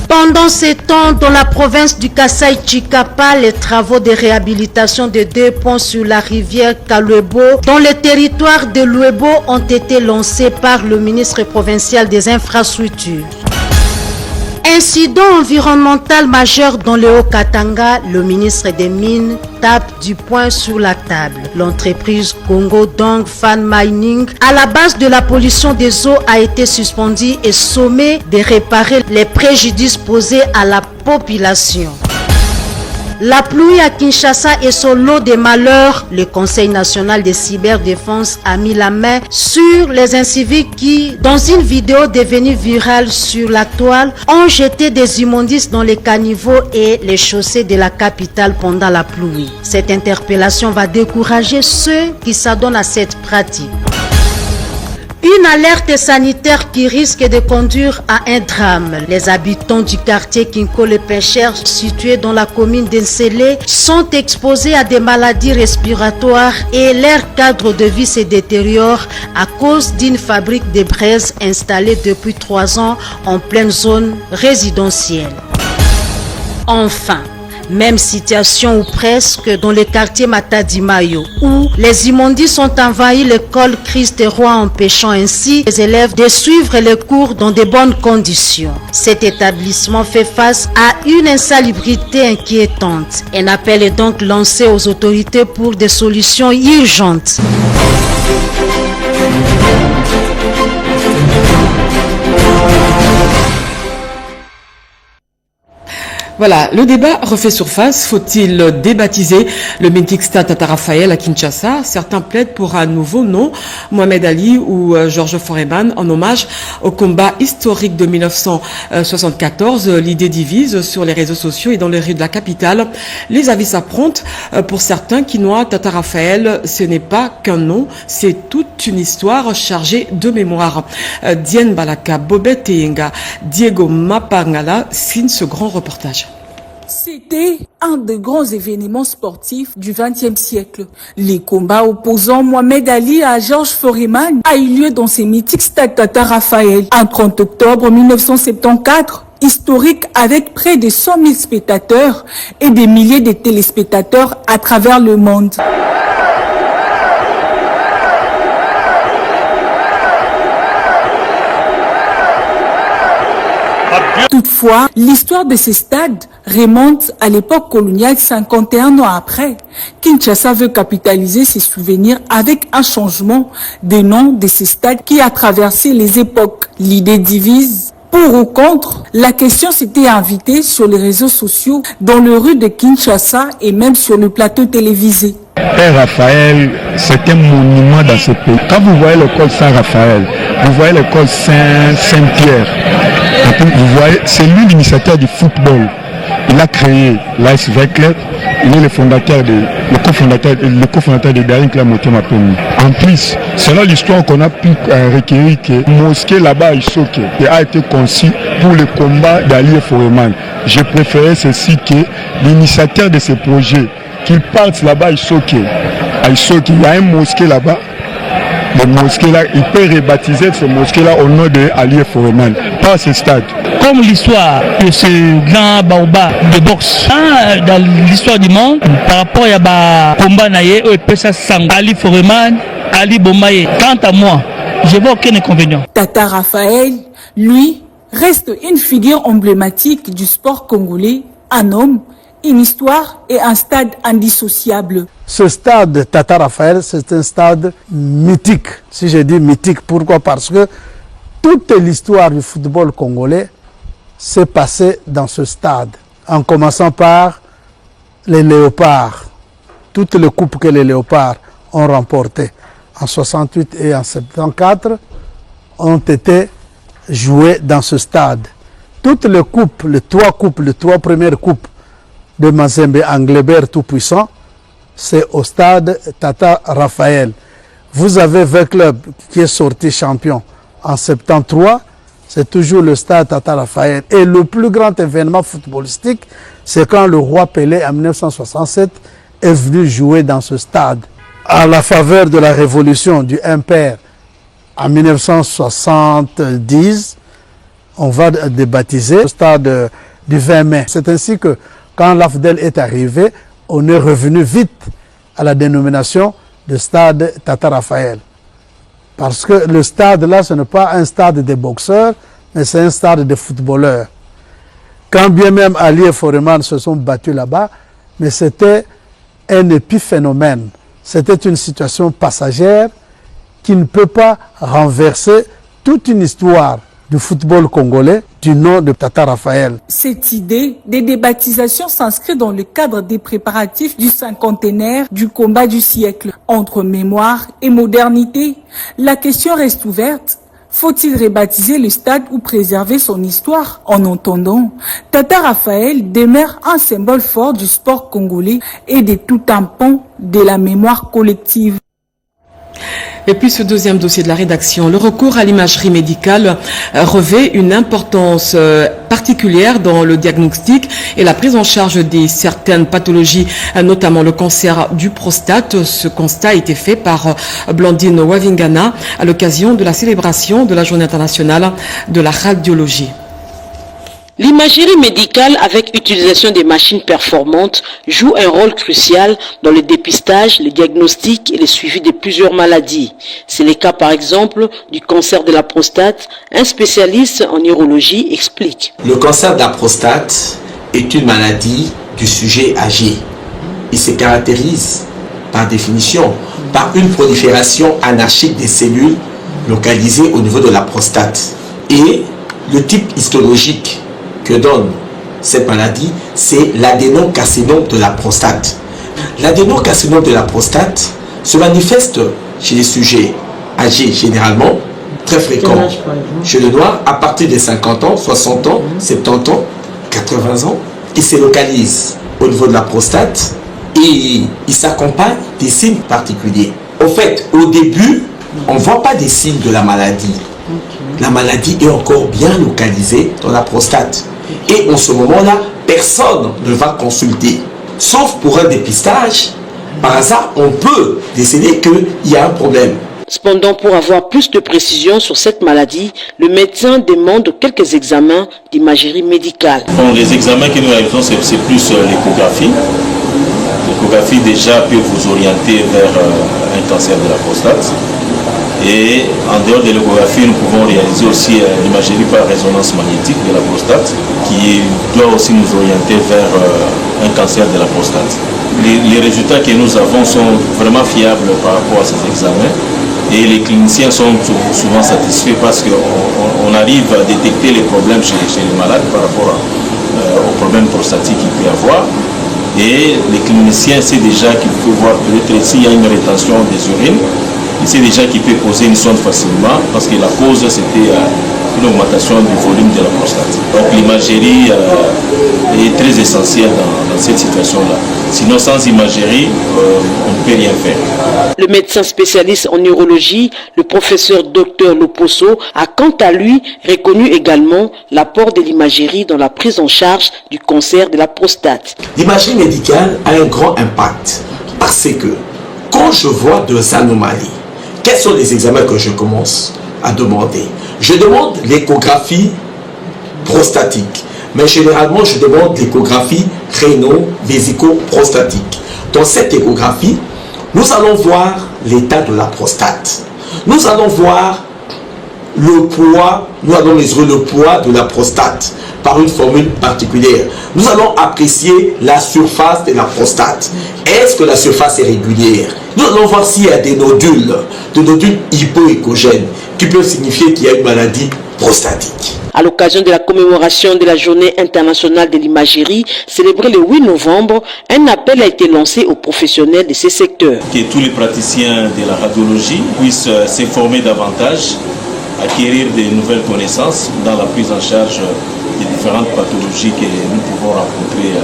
Pendant ces temps, dans la province du Kasai Chikapa, les travaux de réhabilitation de 2 ponts sur la rivière Kalwebo dans le territoire de Lwebo ont été lancés par le ministre provincial des infrastructures. Incident environnemental majeur dans le Haut-Katanga, le ministre des Mines tape du poing sur la table. L'entreprise Congo Dong Fan Mining, à la base de la pollution des eaux, a été suspendue et sommée de réparer les préjudices posés à la population. La pluie à Kinshasa et son lot de malheurs. Le Conseil national de cyberdéfense a mis la main sur les inciviques qui, dans une vidéo devenue virale sur la toile, ont jeté des immondices dans les caniveaux et les chaussées de la capitale pendant la pluie. Cette interpellation va décourager ceux qui s'adonnent à cette pratique. Une alerte sanitaire qui risque de conduire à un drame. Les habitants du quartier Kinko le Pêcheur, situé dans la commune d'Ensele, sont exposés à des maladies respiratoires et leur cadre de vie se détériore à cause d'une fabrique de braises installée depuis 3 ans en pleine zone résidentielle. Enfin, même situation ou presque dans le quartier Matadi-Mayo, où les immondices ont envahi l'école Christ-Roi, empêchant ainsi les élèves de suivre les cours dans de bonnes conditions. Cet établissement fait face à une insalubrité inquiétante. Un appel est donc lancé aux autorités pour des solutions urgentes. Voilà, le débat refait surface. Faut-il débaptiser le mythique stade Tata Raphaël à Kinshasa? Certains plaident pour un nouveau nom, Mohamed Ali ou Georges Foreman, en hommage au combat historique de 1974. L'idée divise sur les réseaux sociaux et dans les rues de la capitale. Les avis s'affrontent. Pour certains qui noient Tata Raphaël, ce n'est pas qu'un nom, c'est toute une histoire chargée de mémoire. Diane Balaka, Bobet Teyenga, Diego Mapangala signent ce grand reportage. C'était un des grands événements sportifs du XXe siècle. Les combats opposant Mohamed Ali à Georges Foreman a eu lieu dans ces mythiques stades Tata Raphaël un 30 octobre 1974, historique avec près de 100 000 spectateurs et des milliers de téléspectateurs à travers le monde. Toutefois, l'histoire de ces stades remonte à l'époque coloniale 51 ans après. Kinshasa veut capitaliser ses souvenirs avec un changement des noms de ces stades qui a traversé les époques. L'idée divise. Pour ou contre, la question s'était invitée sur les réseaux sociaux, dans les rues de Kinshasa et même sur le plateau télévisé. Père Raphaël, c'est un monument dans ce pays. Quand vous voyez l'école Saint-Raphaël, vous voyez l'école Saint-Pierre, vous voyez, c'est lui l'initiateur du football. Il a créé l'AS Vecler, il est le cofondateur de Daring Klamoto Mapemi. En plus, selon l'histoire qu'on a pu requérir, que mosquée là-bas a été conçue pour le combat d'Ali Foreman. Je préférais ceci que l'initiateur de ce projet, qu'il parte là-bas il y a un mosquée là-bas. Le mosquée là, il peut rebaptiser ce mosquée là au nom de Ali Foreman, pas ce stade. Comme l'histoire de ce grand baobab de boxe dans l'histoire du monde, par rapport à combat naïe, Ali Foreman, Ali Bomaye. Quant à moi, je vois aucun inconvénient. Tata Raphaël, lui, reste une figure emblématique du sport congolais, un homme, une histoire et un stade indissociable. Ce stade Tata Raphaël, c'est un stade mythique. Si je dis mythique, pourquoi? Parce que toute l'histoire du football congolais s'est passée dans ce stade. En commençant par les Léopards. Toutes les coupes que les Léopards ont remportées en 68 et en 74 ont été jouées dans ce stade. Toutes les coupes, les trois premières coupes de Mazembe Anglebert Tout-Puissant, c'est au stade Tata Raphaël. Vous avez 20 clubs qui est sorti champion en 73, c'est toujours le stade Tata Raphaël. Et le plus grand événement footballistique, c'est quand le roi Pelé, en 1967, est venu jouer dans ce stade. À la faveur de la révolution du Impair, en 1970, on va débaptiser le stade du 20 mai. C'est ainsi que, quand l'AFDEL est arrivé, on est revenu vite à la dénomination de stade Tata Raphaël. Parce que le stade là, ce n'est pas un stade de boxeurs, mais c'est un stade de footballeurs. Quand bien même Ali et Foreman se sont battus là-bas, mais c'était un épiphénomène. C'était une situation passagère qui ne peut pas renverser toute une histoire du football congolais du nom de Tata Raphaël. Cette idée des débaptisations s'inscrit dans le cadre des préparatifs du cinquantenaire du combat du siècle. Entre mémoire et modernité, la question reste ouverte. Faut-il rebaptiser le stade ou préserver son histoire? En entendant, Tata Raphaël demeure un symbole fort du sport congolais et de tout un pan de la mémoire collective. Et puis ce deuxième dossier de la rédaction, le recours à l'imagerie médicale revêt une importance particulière dans le diagnostic et la prise en charge de certaines pathologies, notamment le cancer du prostate. Ce constat a été fait par Blandine Wavingana à l'occasion de la célébration de la Journée internationale de la radiologie. L'imagerie médicale avec utilisation des machines performantes joue un rôle crucial dans le dépistage, le diagnostic et le suivi de plusieurs maladies. C'est le cas par exemple du cancer de la prostate. Un spécialiste en urologie explique. Le cancer de la prostate est une maladie du sujet âgé. Il se caractérise par définition par une prolifération anarchique des cellules localisées au niveau de la prostate. Et le type histologique que donne cette maladie, c'est l'adénocarcinome de la prostate. L'adénocarcinome de la prostate se manifeste chez les sujets âgés généralement, très fréquent chez le noir, à partir de 50 ans, 60 ans, 70 ans, 80 ans. Il se localise au niveau de la prostate et il s'accompagne des signes particuliers. En fait, au début, on ne voit pas des signes de la maladie. La maladie est encore bien localisée dans la prostate. Et en ce moment-là, personne ne va consulter. Sauf pour un dépistage, par hasard, on peut décider qu'il y a un problème. Cependant, pour avoir plus de précision sur cette maladie, le médecin demande quelques examens d'imagerie médicale. Bon, les examens que nous réalisons, c'est plus l'échographie. L'échographie déjà peut vous orienter vers un cancer de la prostate. Et en dehors de l'échographie, nous pouvons réaliser aussi l'imagerie par résonance magnétique de la prostate qui doit aussi nous orienter vers un cancer de la prostate. Les résultats que nous avons sont vraiment fiables par rapport à ces examens et les cliniciens sont souvent satisfaits parce qu'on arrive à détecter les problèmes chez les malades par rapport aux problèmes prostatiques qu'il peut y avoir. Et les cliniciens savent déjà qu'il faut voir peut-être s'il y a une rétention des urines. Il sait déjà qu'il peut poser une sonde facilement parce que la cause c'était une augmentation du volume de la prostate. Donc l'imagerie est très essentielle dans cette situation-là. Sinon sans imagerie, on ne peut rien faire. Le médecin spécialiste en urologie, le professeur Dr Loposo, a quant à lui reconnu également l'apport de l'imagerie dans la prise en charge du cancer de la prostate. L'imagerie médicale a un grand impact parce que quand je vois des anomalies, quels sont les examens que je commence à demander? Je demande l'échographie prostatique, mais généralement je demande l'échographie réno-vésico-prostatique. Dans cette échographie, nous allons voir l'état de la prostate. Nous allons voir le poids, nous allons mesurer le poids de la prostate par une formule particulière. Nous allons apprécier la surface de la prostate. Est-ce que la surface est régulière? Nous allons voir s'il y a des nodules hypoéchogènes qui peuvent signifier qu'il y a une maladie prostatique. À l'occasion de la commémoration de la Journée internationale de l'imagerie, célébrée le 8 novembre, un appel a été lancé aux professionnels de ces secteurs. Que tous les praticiens de la radiologie puissent s'informer davantage, acquérir de nouvelles connaissances dans la prise en charge des différentes pathologies que nous pouvons rencontrer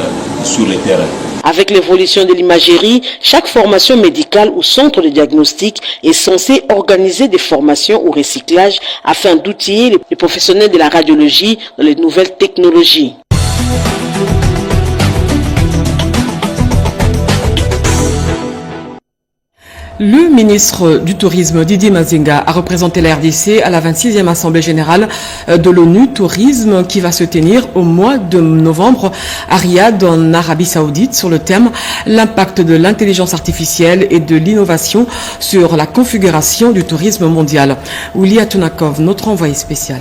sur le terrain. Avec l'évolution de l'imagerie, chaque formation médicale ou centre de diagnostic est censé organiser des formations au recyclage afin d'outiller les professionnels de la radiologie dans les nouvelles technologies. Le ministre du Tourisme, Didier Mazinga, a représenté la RDC à la 26e Assemblée générale de l'ONU Tourisme qui va se tenir au mois de novembre à Riyad, en Arabie Saoudite, sur le thème « L'impact de l'intelligence artificielle et de l'innovation sur la configuration du tourisme mondial ». Oulia Tunakov, notre envoyé spécial.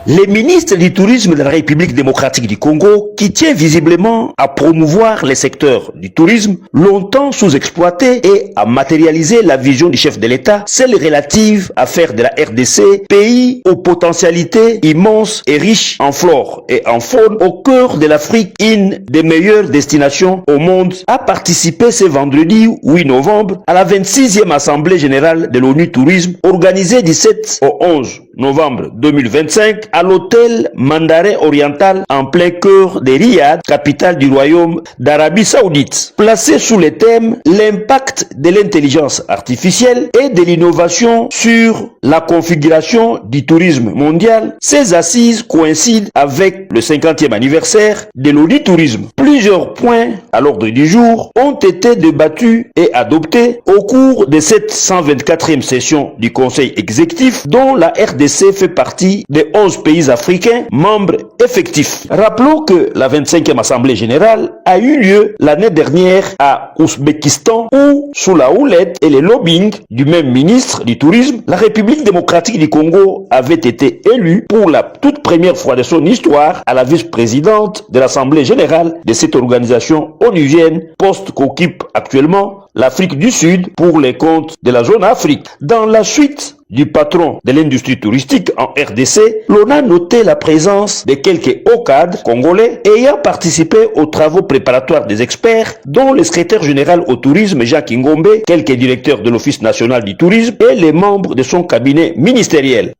Les ministres du tourisme de la République démocratique du Congo, qui tient visiblement à promouvoir les secteurs du tourisme longtemps sous-exploités et à matérialiser la vision du chef de l'État, celle relative à faire de la RDC pays aux potentialités immenses et riches en flore et en faune, au cœur de l'Afrique, une des meilleures destinations au monde, a participé ce vendredi 8 novembre à la 26e Assemblée générale de l'ONU Tourisme, organisée du 7 au 11 novembre 2025 à l'hôtel Mandarin Oriental en plein cœur de Riyad, capitale du royaume d'Arabie Saoudite. Placé sous le thème l'impact de l'intelligence artificielle et de l'innovation sur la configuration du tourisme mondial, ces assises coïncident avec le 50e anniversaire de l'ONU Tourisme. Plusieurs points à l'ordre du jour ont été débattus et adoptés au cours de cette 124e session du Conseil exécutif dont la RDC fait partie des 11 pays africains membres effectifs. Rappelons que la 25e Assemblée générale a eu lieu l'année dernière à Ouzbékistan où, sous la houlette et le lobbying du même ministre du Tourisme, la République démocratique du Congo avait été élue pour la toute première fois de son histoire à la vice-présidente de l'Assemblée générale de cette organisation onusienne, poste qu'occupe actuellement l'Afrique du Sud pour les comptes de la zone Afrique. Dans la suite du patron de l'industrie touristique en RDC, l'on a noté la présence de quelques hauts cadres congolais ayant participé aux travaux préparatoires des experts, dont le secrétaire général au tourisme Jacques Ngombe, quelques directeurs de l'Office national du tourisme et les membres de son cabinet ministériel.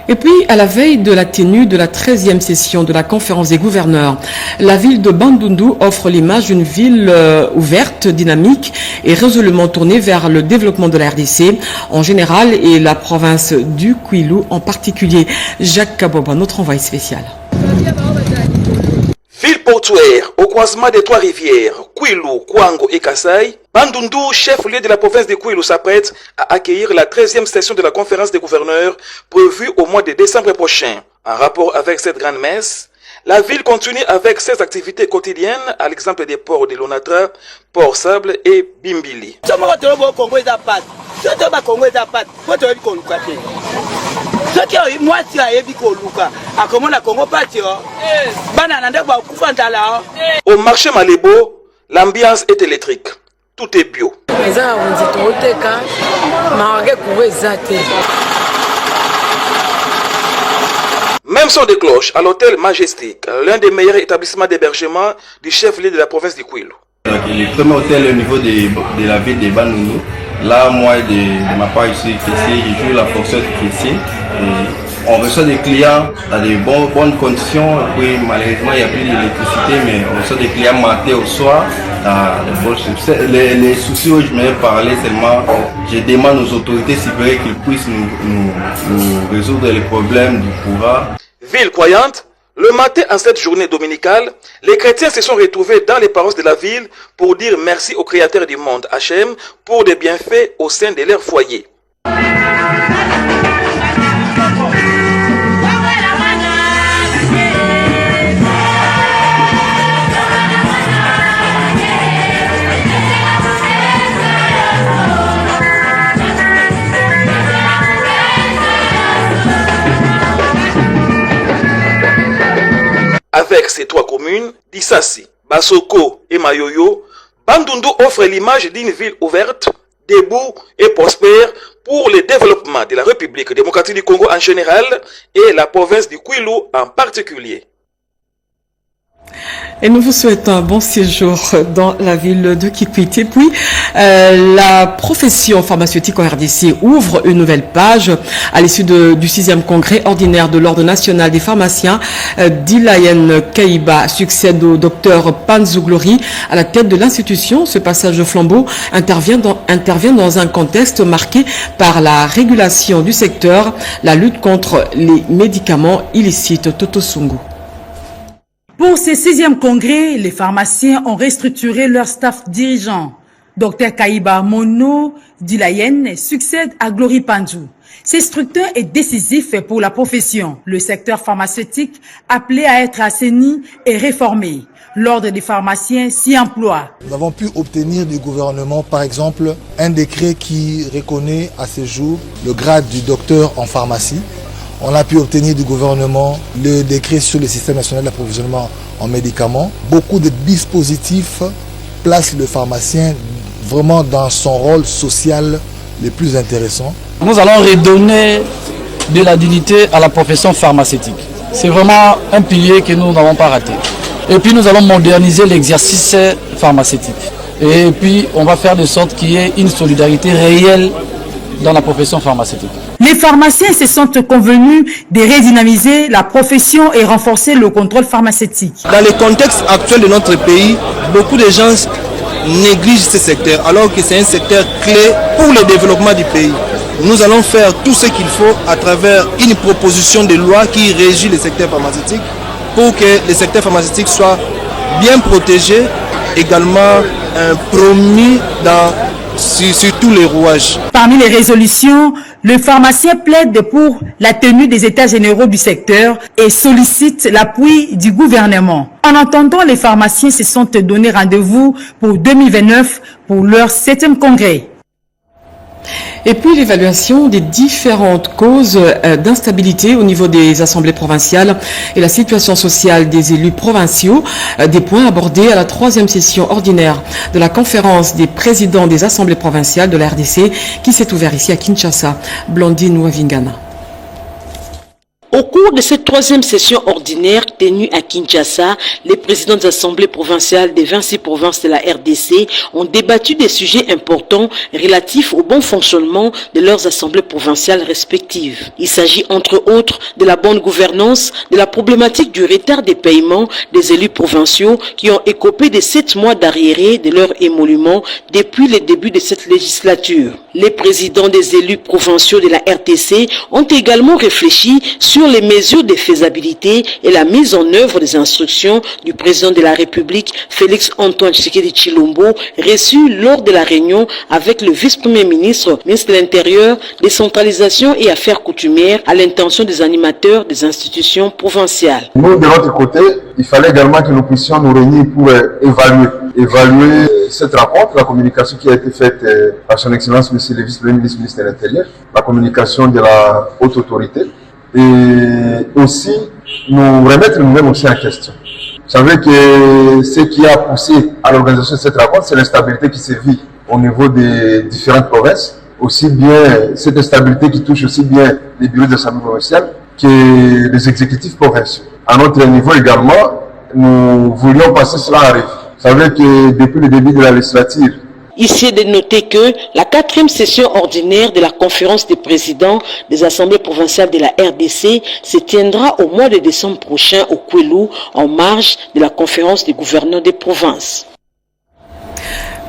Et puis, à la veille de la tenue de la 13e session de la conférence des gouverneurs, la ville de Bandundu offre l'image d'une ville ouverte, dynamique et résolument tournée vers le développement de la RDC en général et la province du Kwilu en particulier. Jacques Kaboba, notre envoyé spécial. Ville portuaire au croisement des trois rivières, Kwilu, Kwango et Kasai, Bandundu, chef-lieu de la province de Kwilu, s'apprête à accueillir la 13e session de la conférence des gouverneurs prévue au mois de décembre prochain. En rapport avec cette grande messe, la ville continue avec ses activités quotidiennes, à l'exemple des ports de Lonatra, Port Sable et Bimbili. Au marché Malébo, l'ambiance est électrique. Tout est bio. Même son des cloches à l'hôtel Majestic, l'un des meilleurs établissements d'hébergement du chef-lieu de la province du Kwilu. Le premier hôtel au niveau de la ville de Bandundu. Là, moi, de ma part ici, je joue la fonction de caissier. On reçoit des clients dans de bonnes conditions. Puis, malheureusement, il n'y a plus d'électricité, mais on reçoit des clients matin au soir. Les soucis où je me parler seulement, je demande aux autorités supérieures qu'ils puissent nous résoudre les problèmes du courant. Ville croyante, le matin en cette journée dominicale, les chrétiens se sont retrouvés dans les paroisses de la ville pour dire merci au Créateur du monde, Hachem, pour des bienfaits au sein de leur foyer. Avec ces trois communes, Dissassi, Basoko et Mayoyo, Bandundu offre l'image d'une ville ouverte, debout et prospère pour le développement de la République démocratique du Congo en général et la province du Kwilu en particulier. Et nous vous souhaitons un bon séjour dans la ville de Kikwit. Et puis, la profession pharmaceutique en RDC ouvre une nouvelle page à l'issue du 6e congrès ordinaire de l'Ordre national des pharmaciens. Dilayen Kaïba succède au docteur Panzouglori à la tête de l'institution. Ce passage de flambeau intervient dans un contexte marqué par la régulation du secteur, la lutte contre les médicaments illicites. Toto Sungu. Pour ce 6e congrès, les pharmaciens ont restructuré leur staff dirigeant. Dr Kaïba Mono Dilayen succède à Glory Panzou. Ce structure est décisif pour la profession. Le secteur pharmaceutique appelé à être assaini et réformé. L'ordre des pharmaciens s'y emploie. Nous avons pu obtenir du gouvernement, par exemple, un décret qui reconnaît à ce jour le grade du docteur en pharmacie. On a pu obtenir du gouvernement le décret sur le système national d'approvisionnement en médicaments. Beaucoup de dispositifs placent le pharmacien vraiment dans son rôle social le plus intéressant. Nous allons redonner de la dignité à la profession pharmaceutique. C'est vraiment un pilier que nous n'avons pas raté. Et puis nous allons moderniser l'exercice pharmaceutique. Et puis on va faire de sorte qu'il y ait une solidarité réelle dans la profession pharmaceutique. Les pharmaciens se sont convenus de redynamiser la profession et renforcer le contrôle pharmaceutique. Dans le contexte actuel de notre pays, beaucoup de gens négligent ce secteur alors que c'est un secteur clé pour le développement du pays. Nous allons faire tout ce qu'il faut à travers une proposition de loi qui régit le secteur pharmaceutique pour que le secteur pharmaceutique soit bien protégé, également promis sur tous les rouages. Parmi les résolutions, le pharmacien plaide pour la tenue des états généraux du secteur et sollicite l'appui du gouvernement. En attendant, les pharmaciens se sont donné rendez-vous pour 2029 pour leur 7e congrès. Et puis l'évaluation des différentes causes d'instabilité au niveau des assemblées provinciales et la situation sociale des élus provinciaux, des points abordés à la 3e session ordinaire de la conférence des présidents des assemblées provinciales de la RDC qui s'est ouverte ici à Kinshasa. Blandine Wavingana. Au cours de cette 3e session ordinaire tenue à Kinshasa, les présidents des assemblées provinciales des 26 provinces de la RDC ont débattu des sujets importants relatifs au bon fonctionnement de leurs assemblées provinciales respectives. Il s'agit entre autres de la bonne gouvernance, de la problématique du retard des paiements des élus provinciaux qui ont écopé de 7 mois d'arriérés de leur émolument depuis le début de cette législature. Les présidents des élus provinciaux de la RDC ont également réfléchi sur les mesures de faisabilité et la mise en œuvre des instructions du président de la République, Félix Antoine Tshisekedi Tshilombo, reçu lors de la réunion avec le vice-premier ministre, ministre de l'Intérieur, décentralisation et affaires coutumières, à l'intention des animateurs des institutions provinciales. Nous, de notre côté, il fallait également que nous puissions nous réunir pour évaluer cette rencontre, la communication qui a été faite par son Excellence, Monsieur le vice-premier ministre, ministre de l'Intérieur, la communication de la haute autorité, et aussi nous remettre nous-mêmes aussi en question. Vous savez que ce qui a poussé à l'organisation de cette rencontre, c'est l'instabilité qui se vit au niveau des différentes provinces, aussi bien cette instabilité qui touche aussi bien les bureaux d'assemblée provinciale que les exécutifs provinciaux. À notre niveau également, nous voulions passer cela en revue. Vous savez que depuis le début de la législature, Ici est de noter que la 4e session ordinaire de la conférence des présidents des assemblées provinciales de la RDC se tiendra au mois de décembre prochain au Kouélou, en marge de la conférence des gouverneurs des provinces.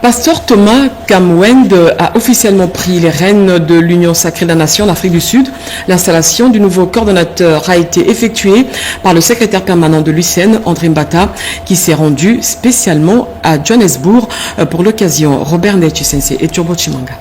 Pasteur Thomas Kamwend a officiellement pris les rênes de l'Union sacrée de la Nation d'Afrique du Sud. L'installation du nouveau coordonnateur a été effectuée par le secrétaire permanent de l'UCN, André Mbata, qui s'est rendu spécialement à Johannesburg pour l'occasion. Robert Nechisense et Turbo Chimanga.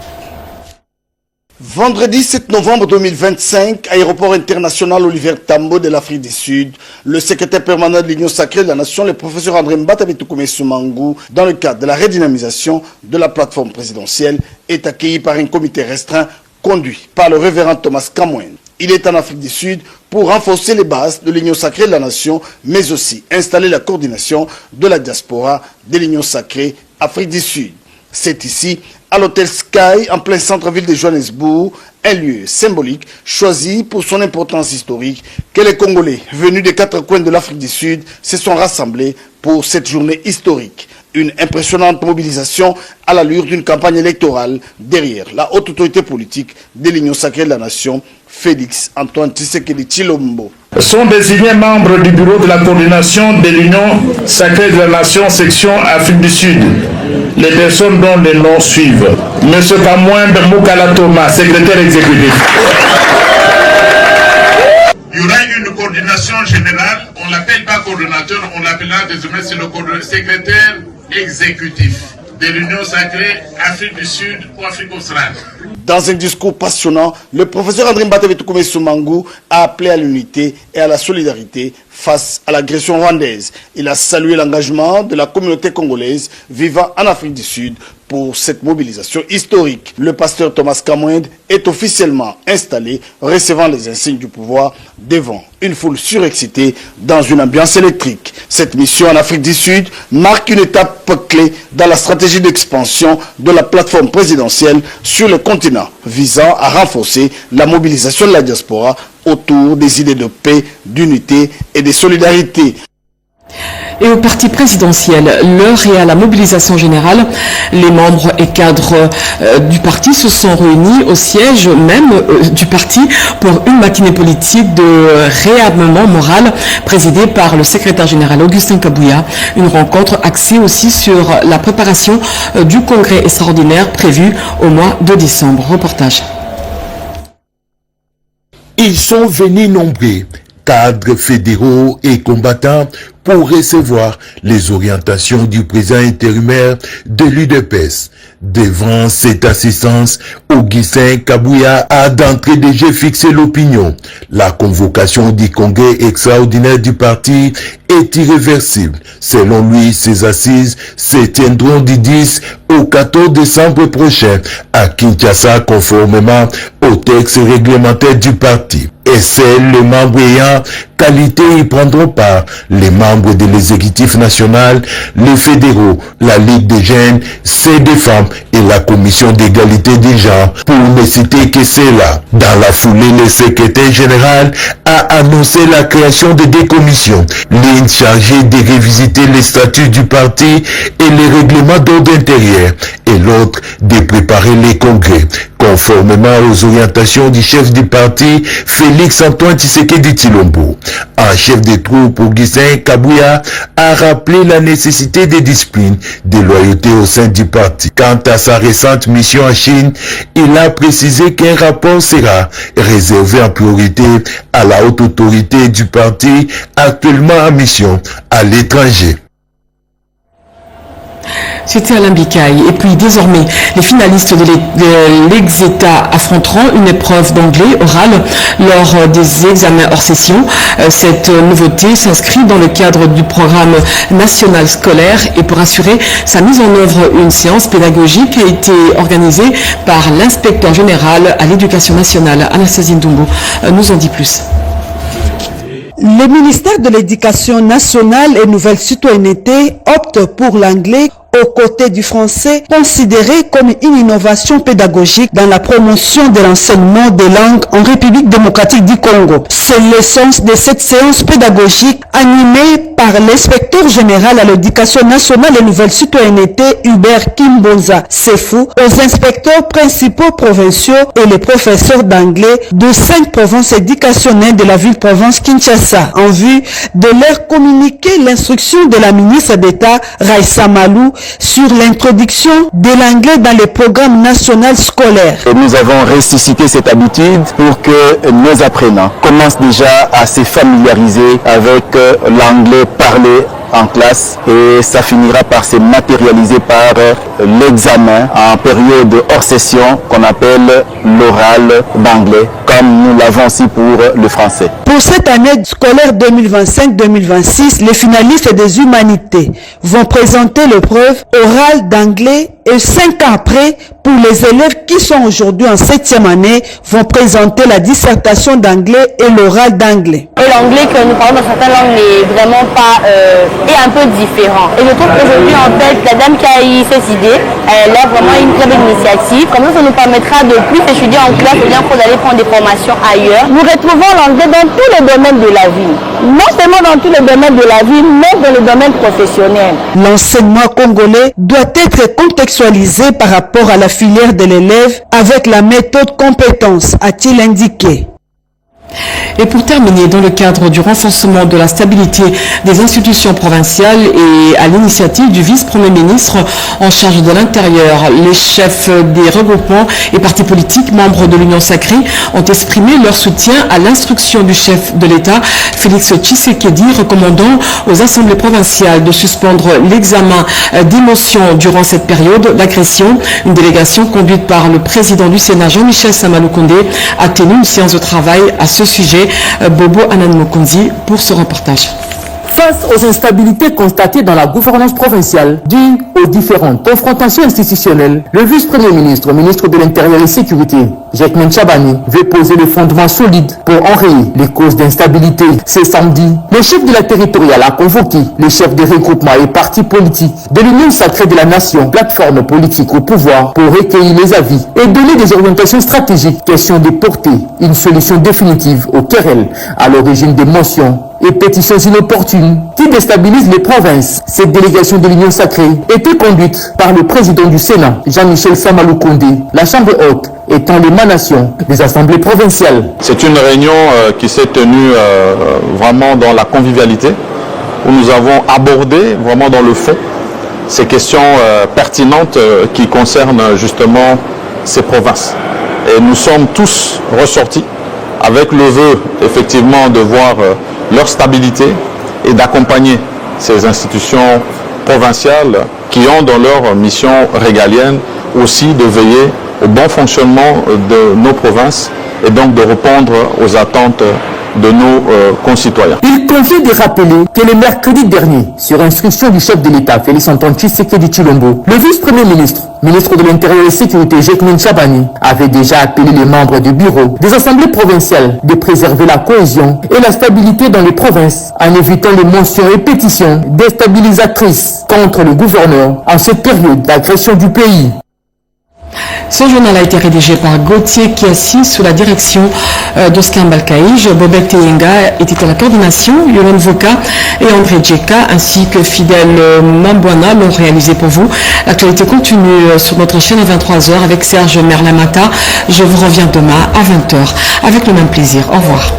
Vendredi 7 novembre 2025, aéroport international Olivier Tambo de l'Afrique du Sud, le secrétaire permanent de l'Union sacrée de la Nation, le professeur André Mbata Bitukume Sumangu, dans le cadre de la redynamisation de la plateforme présidentielle, est accueilli par un comité restreint conduit par le révérend Thomas Kamwend. Il est en Afrique du Sud pour renforcer les bases de l'Union sacrée de la Nation, mais aussi installer la coordination de la diaspora de l'Union sacrée Afrique du Sud. C'est ici à l'hôtel Sky en plein centre-ville de Johannesburg, un lieu symbolique choisi pour son importance historique que les Congolais venus des 4 coins de l'Afrique du Sud se sont rassemblés pour cette journée historique. Une impressionnante mobilisation à l'allure d'une campagne électorale derrière la haute autorité politique de l'Union sacrée de la Nation, Félix Antoine Tshisekedi Tshilombo. Sont désignés membres du bureau de la coordination de l'Union sacrée de la Nation, section Afrique du Sud. Les personnes dont les noms suivent. Monsieur Kamwembe Moukala Thomas, secrétaire exécutif. Il y aura une coordination générale, on ne l'appelle pas coordonnateur, on l'appellera désormais c'est le secrétaire exécutif de l'Union sacrée Afrique du Sud ou Afrique australe. Dans un discours passionnant, le professeur André Mbata Mangou a appelé à l'unité et à la solidarité face à l'agression rwandaise. Il a salué l'engagement de la communauté congolaise vivant en Afrique du Sud pour cette mobilisation historique. Le pasteur Thomas Kamwende est officiellement installé, recevant les insignes du pouvoir devant une foule surexcitée dans une ambiance électrique. Cette mission en Afrique du Sud marque une étape clé dans la stratégie d'expansion de la plateforme présidentielle sur le continent, visant à renforcer la mobilisation de la diaspora autour des idées de paix, d'unité et de solidarité. Et au parti présidentiel, l'heure est à la mobilisation générale. Les membres et cadres du parti se sont réunis au siège même du parti pour une matinée politique de réarmement moral présidée par le secrétaire général Augustin Kabouya. Une rencontre axée aussi sur la préparation du congrès extraordinaire prévu au mois de décembre. Reportage. Ils sont venus nombreux, cadres fédéraux et combattants, pour recevoir les orientations du président intérimaire de l'UDPS. Devant cette assistance, Augustin Kabouya a d'entrée de jeu fixé l'opinion. La convocation du congrès extraordinaire du parti est irréversible. Selon lui, ces assises se tiendront du 10 au 14 décembre prochain à Kinshasa, conformément au texte réglementaire du parti. Et seuls les membres ayant qualité y prendront part, les membres de l'exécutif national, les fédéraux, la Ligue des jeunes, celle des femmes et la commission d'égalité des genres, pour ne citer que cela. Dans la foulée, le secrétaire général a annoncé la création de 2 commissions, l'une chargée de révisiter les statuts du parti et les règlements d'ordre intérieur, et l'autre de préparer les congrès, conformément aux orientations du chef du parti, Félix Antoine Tshisekedi Tshilombo. Un chef de troupe, Augustin Kabouya, a rappelé la nécessité de discipline, de loyauté au sein du parti. Quant à sa récente mission en Chine, il a précisé qu'un rapport sera réservé en priorité à la haute autorité du parti actuellement en mission à l'étranger. C'était Alain Bikaï. Et puis désormais, les finalistes de l'Exeta affronteront une épreuve d'anglais oral lors des examens hors session. Cette nouveauté s'inscrit dans le cadre du programme national scolaire et pour assurer sa mise en œuvre, une séance pédagogique a été organisée par l'inspecteur général à l'éducation nationale, Anastasie Ndumbo, nous en dit plus. Le ministère de l'Éducation nationale et Nouvelle Citoyenneté opte pour l'anglais aux côtés du français, considéré comme une innovation pédagogique dans la promotion de l'enseignement des langues en République démocratique du Congo. C'est l'essence de cette séance pédagogique animée par l'inspecteur général à l'éducation nationale et nouvelle citoyenneté Hubert Kimbonza Sefou, aux inspecteurs principaux provinciaux et les professeurs d'anglais de 5 provinces éducationnelles de la ville-province Kinshasa, en vue de leur communiquer l'instruction de la ministre d'État Raissa Malou sur l'introduction de l'anglais dans les programmes nationaux scolaires. Nous avons ressuscité cette habitude pour que nos apprenants commencent déjà à se familiariser avec l'anglais parlé en classe et ça finira par se matérialiser par l'examen en période hors session qu'on appelle l'oral d'anglais, comme nous l'avons aussi pour le français. Pour cette année scolaire 2025-2026, les finalistes des humanités vont présenter l'épreuve orale d'anglais Et 5 ans après, pour les élèves qui sont aujourd'hui en 7e année, vont présenter la dissertation d'anglais et l'oral d'anglais. Et l'anglais que nous parlons dans certaines langues n'est vraiment pas, est un peu différent. Et je trouve qu'aujourd'hui, en fait, la dame qui a eu cette idée, elle a vraiment une très bonne initiative. Comme ça nous permettra de plus étudier en classe, ou bien pour aller prendre des formations ailleurs. Nous retrouvons l'anglais dans tous les domaines de la vie. Non seulement dans tous les domaines de la vie, mais dans le domaine professionnel. L'enseignement congolais doit être contextualisé par rapport à la filière de l'élève avec la méthode compétence, a-t-il indiqué. Et pour terminer, dans le cadre du renforcement de la stabilité des institutions provinciales et à l'initiative du vice-premier ministre en charge de l'Intérieur, les chefs des regroupements et partis politiques membres de l'Union sacrée ont exprimé leur soutien à l'instruction du chef de l'État, Félix Tshisekedi, recommandant aux assemblées provinciales de suspendre l'examen des motions durant cette période d'agression. Une délégation conduite par le président du Sénat, Jean-Michel Samaloukonde, a tenu une séance de travail à ce sujet. Bobo Anan Mokonzi pour ce reportage. Face aux instabilités constatées dans la gouvernance provinciale dues aux différentes confrontations institutionnelles, le vice-premier ministre, ministre de l'Intérieur et Sécurité, Jacquemin Chabani, veut poser le fondement solide pour enrayer les causes d'instabilité. Ce samedi, le chef de la territoriale a convoqué les chefs des regroupements et partis politiques de l'Union sacrée de la nation, plateforme politique au pouvoir, pour recueillir les avis et donner des orientations stratégiques, question de porter une solution définitive aux querelles à l'origine des motions et pétitions inopportunes qui déstabilisent les provinces. Cette délégation de l'Union sacrée était conduite par le président du Sénat, Jean-Michel Samaloukonde, la Chambre haute étant l'émanation des assemblées provinciales. C'est une réunion qui s'est tenue vraiment dans la convivialité, où nous avons abordé vraiment dans le fond ces questions pertinentes qui concernent justement ces provinces. Et nous sommes tous ressortis avec le vœu effectivement de voir leur stabilité et d'accompagner ces institutions provinciales qui ont dans leur mission régalienne aussi de veiller au bon fonctionnement de nos provinces et donc de répondre aux attentes de nos concitoyens. Il convient de rappeler que le mercredi dernier, sur instruction du chef de l'État, Félix Antoine Tshisekedi Tshilombo, le vice-premier ministre, ministre de l'Intérieur et de la Sécurité, Jacquemin Chabani, avait déjà appelé les membres du bureau des assemblées provinciales de préserver la cohésion et la stabilité dans les provinces en évitant les motions et pétitions déstabilisatrices contre le gouverneur en cette période d'agression du pays. Ce journal a été rédigé par Gauthier Kiassi sous la direction d'Oscar Balkaïj. Bobek Teyenga était à la coordination, Yolande Voka et André Djeka ainsi que Fidèle Mambouana l'ont réalisé pour vous. L'actualité continue sur notre chaîne à 23h avec Serge Merlamata. Je vous reviens demain à 20h avec le même plaisir. Au revoir.